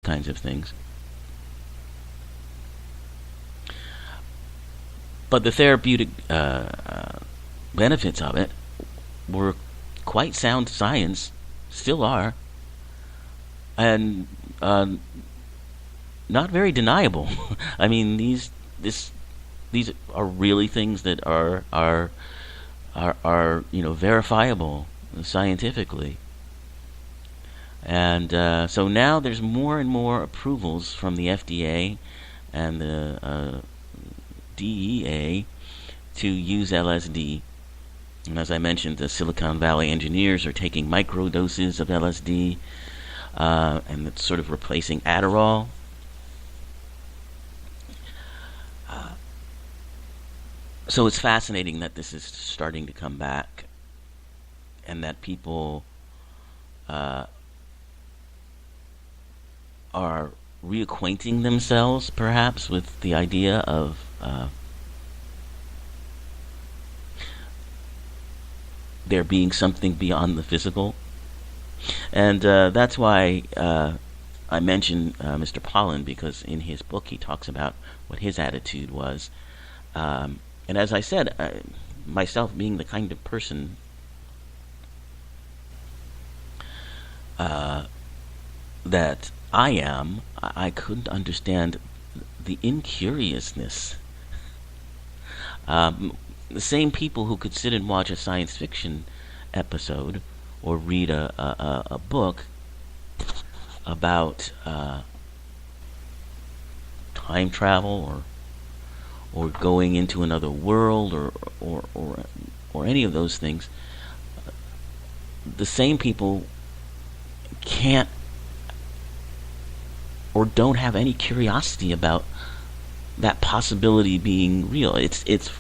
kinds of things. But the therapeutic benefits of it were quite sound science, still are, and not very deniable. I mean, these are really things that are verifiable scientifically. And so now there's more and more approvals from the FDA and the DEA to use LSD. And as I mentioned, the Silicon Valley engineers are taking microdoses of LSD, and it's sort of replacing Adderall. So it's fascinating that this is starting to come back, and that people are reacquainting themselves, perhaps, with the idea of there being something beyond the physical. And that's why I mentioned Mr. Pollan, because in his book he talks about what his attitude was. And as I said, myself being the kind of person that I am, I couldn't understand the incuriousness. The same people who could sit and watch a science fiction episode or read a book about time travel or going into another world or any of those things, the same people can't or don't have any curiosity about that possibility being real. It's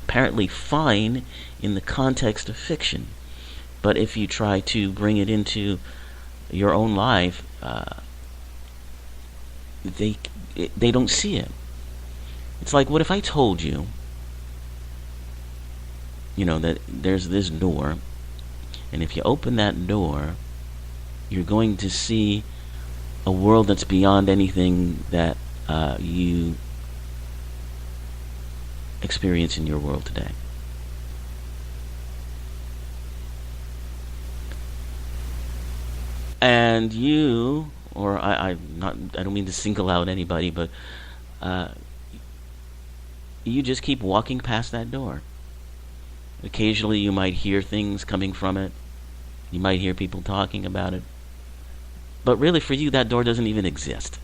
apparently fine in the context of fiction, but if you try to bring it into your own life, they don't see it. It's like, what if I told you, that there's this door, and if you open that door, you're going to see a world that's beyond anything that you experience in your world today. And you, or I don't mean to single out anybody, but you just keep walking past that door. Occasionally you might hear things coming from it. You might hear people talking about it. But really, for you, that door doesn't even exist.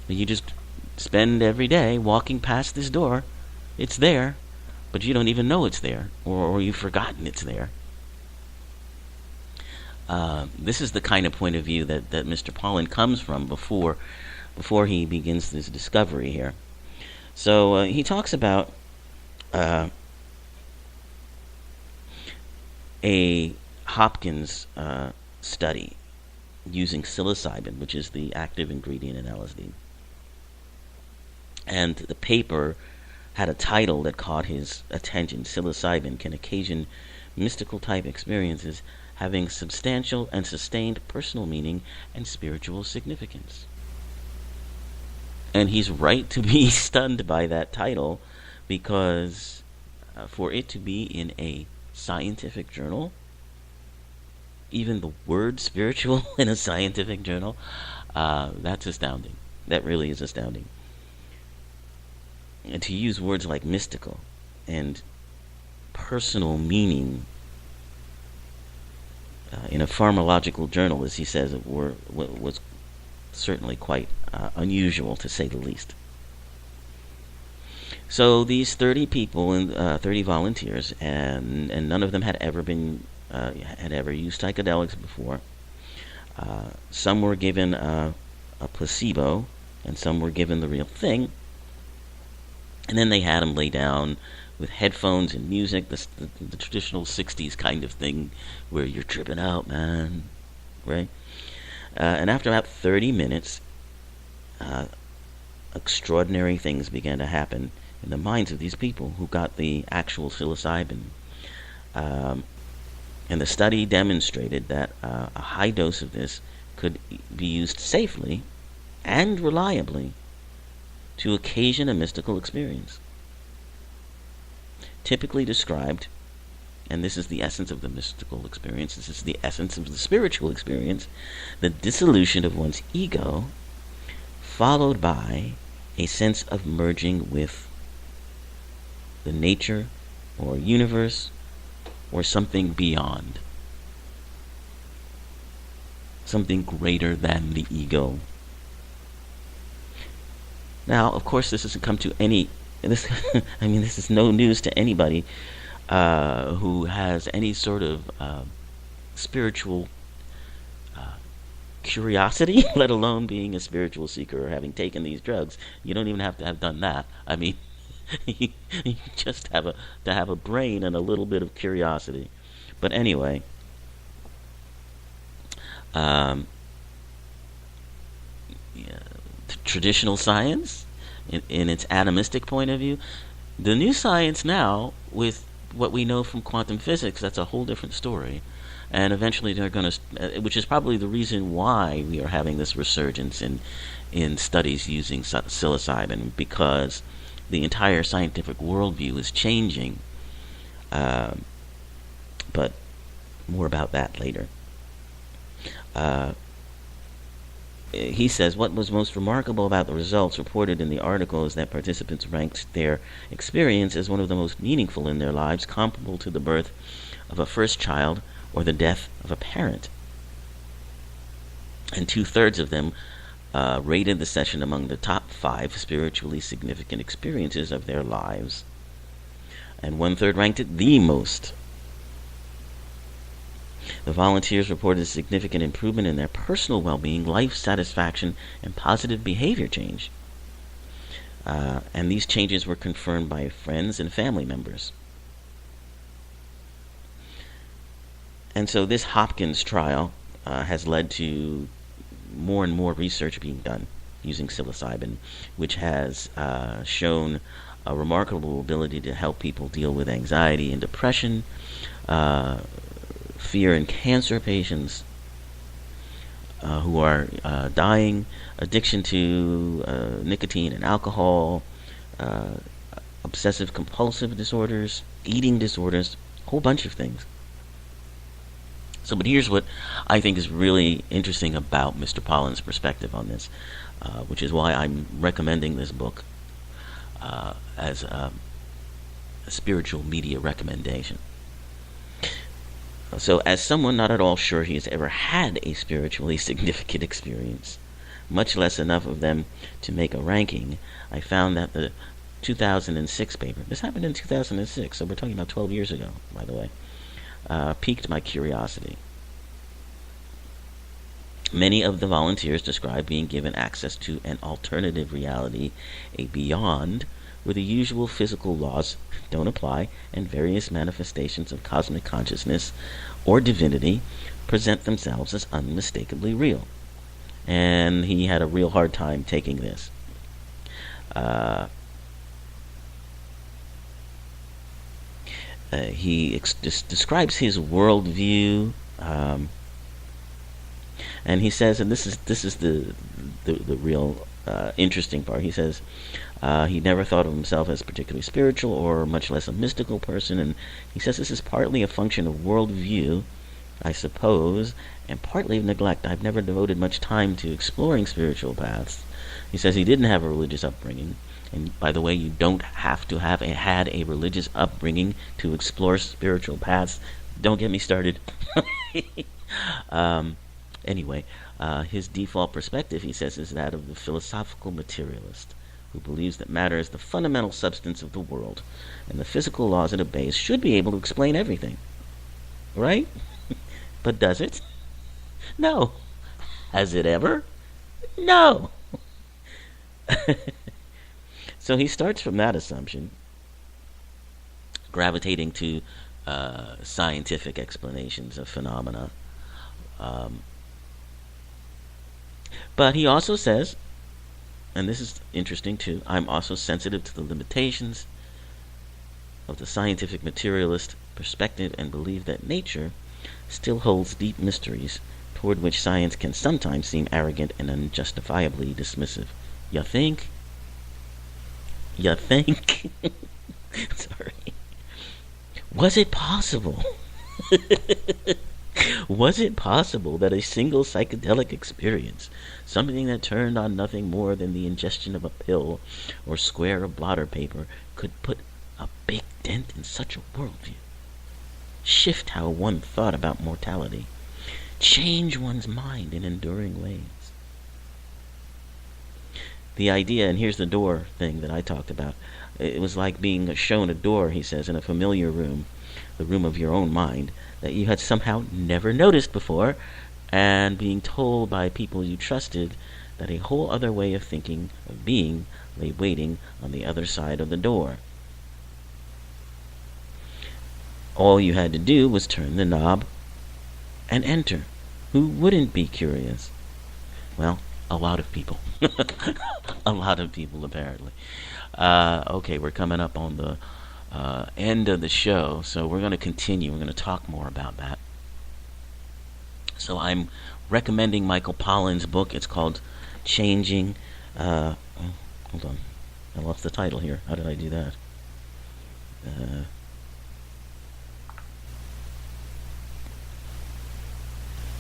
You just spend every day walking past this door. It's there, but you don't even know it's there, or you've forgotten it's there. This is the kind of point of view that Mr. Pollan comes from before he begins this discovery here. So he talks about a Hopkins study using psilocybin, which is the active ingredient in LSD. And the paper had a title that caught his attention: Psilocybin can occasion mystical type experiences having substantial and sustained personal meaning and spiritual significance. And he's right to be stunned by that title, because for it to be in a scientific journal, even the word spiritual in a scientific journal, that's astounding. That really is astounding. And to use words like mystical and personal meaning in a pharmacological journal, as he says, was certainly quite unusual, to say the least. So these 30 people and 30 volunteers, and none of them had ever used psychedelics before. Some were given a placebo, and some were given the real thing. And then they had them lay down with headphones and music, the traditional 60s kind of thing, where you're tripping out, man, right? And after about 30 minutes, extraordinary things began to happen in the minds of these people who got the actual psilocybin. And the study demonstrated that a high dose of this could be used safely and reliably to occasion a mystical experience. Typically described, and this is the essence of the mystical experience, this is the essence of the spiritual experience, the dissolution of one's ego, followed by a sense of merging with the nature or universe or something beyond, something greater than the ego. Now, of course, this doesn't come to any, this is no news to anybody who has any sort of spiritual curiosity, let alone being a spiritual seeker or having taken these drugs. You don't even have to have done that. I mean, you just have a brain and a little bit of curiosity. But anyway, traditional science, in its atomistic point of view, the new science now, with what we know from quantum physics, that's a whole different story. And eventually they're going to, which is probably the reason why we are having this resurgence in studies using psilocybin, because the entire scientific worldview is changing. But more about that later. He says, what was most remarkable about the results reported in the article is that participants ranked their experience as one of the most meaningful in their lives, comparable to the birth of a first child or the death of a parent. And 2/3 of them rated the session among the top 5 spiritually significant experiences of their lives. And 1/3 ranked it the most. The volunteers reported a significant improvement in their personal well-being, life satisfaction, and positive behavior change. And these changes were confirmed by friends and family members. And so this Hopkins trial has led to more and more research being done using psilocybin, which has shown a remarkable ability to help people deal with anxiety and depression, fear in cancer patients who are dying, addiction to nicotine and alcohol, obsessive compulsive disorders, eating disorders, a whole bunch of things. So, but here's what I think is really interesting about Mr. Pollan's perspective on this, which is why I'm recommending this book as a spiritual media recommendation. So, as someone not at all sure he has ever had a spiritually significant experience, much less enough of them to make a ranking, I found that the 2006 paper, this happened in 2006, so we're talking about 12 years ago, by the way, piqued my curiosity. Many of the volunteers described being given access to an alternative reality, a beyond, where the usual physical laws don't apply and various manifestations of cosmic consciousness or divinity present themselves as unmistakably real. And he had a real hard time taking this. He describes his worldview, and he says, and this is the real interesting part. He says he never thought of himself as particularly spiritual or much less a mystical person, and he says this is partly a function of worldview, I suppose, and partly of neglect. I've never devoted much time to exploring spiritual paths. He says he didn't have a religious upbringing. And by the way, you don't have to have had a religious upbringing to explore spiritual paths. Don't get me started. Anyway, his default perspective, he says, is that of the philosophical materialist, who believes that matter is the fundamental substance of the world, and the physical laws it obeys should be able to explain everything. Right? But does it? No. Has it ever? No. So he starts from that assumption, gravitating to scientific explanations of phenomena. But he also says, and this is interesting too, I'm also sensitive to the limitations of the scientific materialist perspective and believe that nature still holds deep mysteries toward which science can sometimes seem arrogant and unjustifiably dismissive. You think? You think? Sorry. Was it possible? Was it possible that a single psychedelic experience, something that turned on nothing more than the ingestion of a pill or square of blotter paper, could put a big dent in such a worldview? Shift how one thought about mortality. Change one's mind in enduring ways. The idea, and here's the door thing that I talked about. It was like being shown a door, he says, in a familiar room, the room of your own mind, that you had somehow never noticed before, and being told by people you trusted that a whole other way of thinking, of being, lay waiting on the other side of the door. All you had to do was turn the knob and enter. Who wouldn't be curious? Well, a lot of people. A lot of people, apparently. Okay, we're coming up on the end of the show, so we're going to continue. We're going to talk more about that. So I'm recommending Michael Pollan's book. It's called Changing. Hold on. I lost the title here. How did I do that?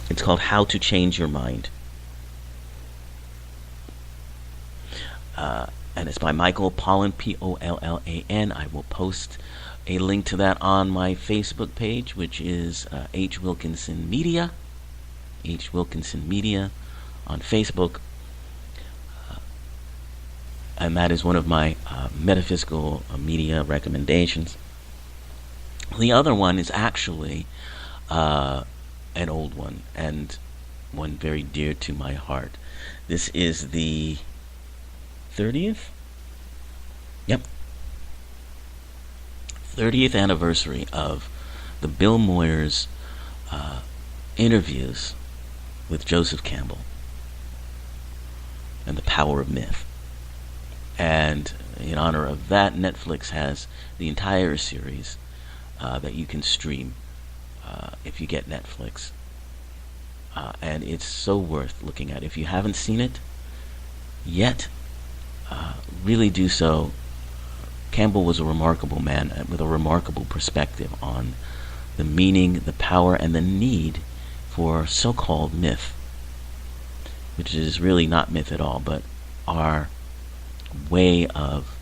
It's called How to Change Your Mind. And it's by Michael Pollan, Pollan. I will post a link to that on my Facebook page, which is H. Wilkinson Media. H. Wilkinson Media on Facebook. And that is one of my metaphysical media recommendations. The other one is actually an old one, and one very dear to my heart. This is the 30th? Yep. 30th anniversary of the Bill Moyers interviews with Joseph Campbell and the Power of Myth. And in honor of that, Netflix has the entire series that you can stream if you get Netflix. And it's so worth looking at. If you haven't seen it yet, really do so. Campbell was a remarkable man with a remarkable perspective on the meaning, the power, and the need for so-called myth, which is really not myth at all, but our way of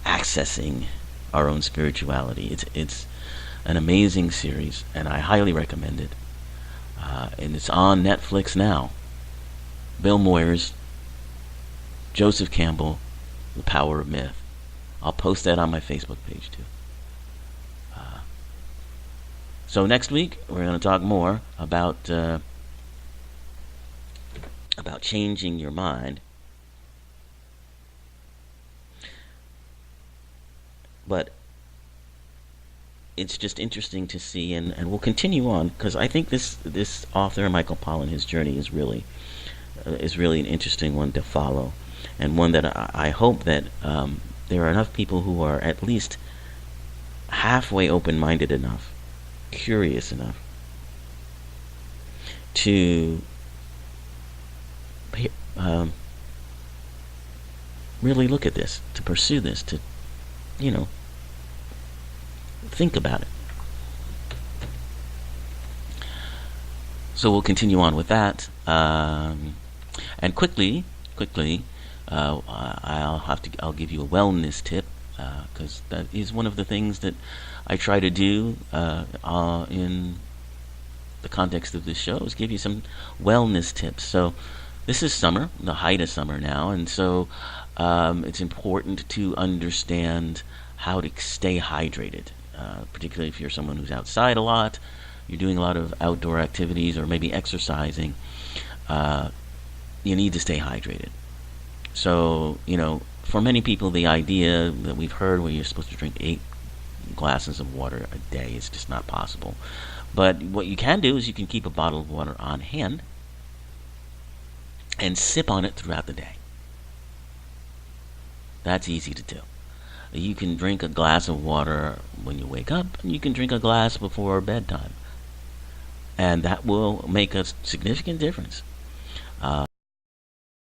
accessing our own spirituality. It's an amazing series, and I highly recommend it. And it's on Netflix now. Bill Moyers, Joseph Campbell, The Power of Myth. I'll post that on my Facebook page too. So next week we're going to talk more about changing your mind. But it's just interesting to see, and we'll continue on, because I think this author, Michael Pollan, his journey is really an interesting one to follow, and one that I hope that there are enough people who are at least halfway open-minded enough, curious enough, to really look at this, to pursue this, to think about it. So we'll continue on with that, and quickly, I'll give you a wellness tip, because that is one of the things that I try to do in the context of this show, is give you some wellness tips. So this is summer, the height of summer now, and so it's important to understand how to stay hydrated, particularly if you're someone who's outside a lot, you're doing a lot of outdoor activities, or maybe exercising. You need to stay hydrated. So, for many people, the idea that we've heard where you're supposed to drink 8 glasses of water a day is just not possible. But what you can do is you can keep a bottle of water on hand and sip on it throughout the day. That's easy to do. You can drink a glass of water when you wake up, and you can drink a glass before bedtime. and that will make a significant difference.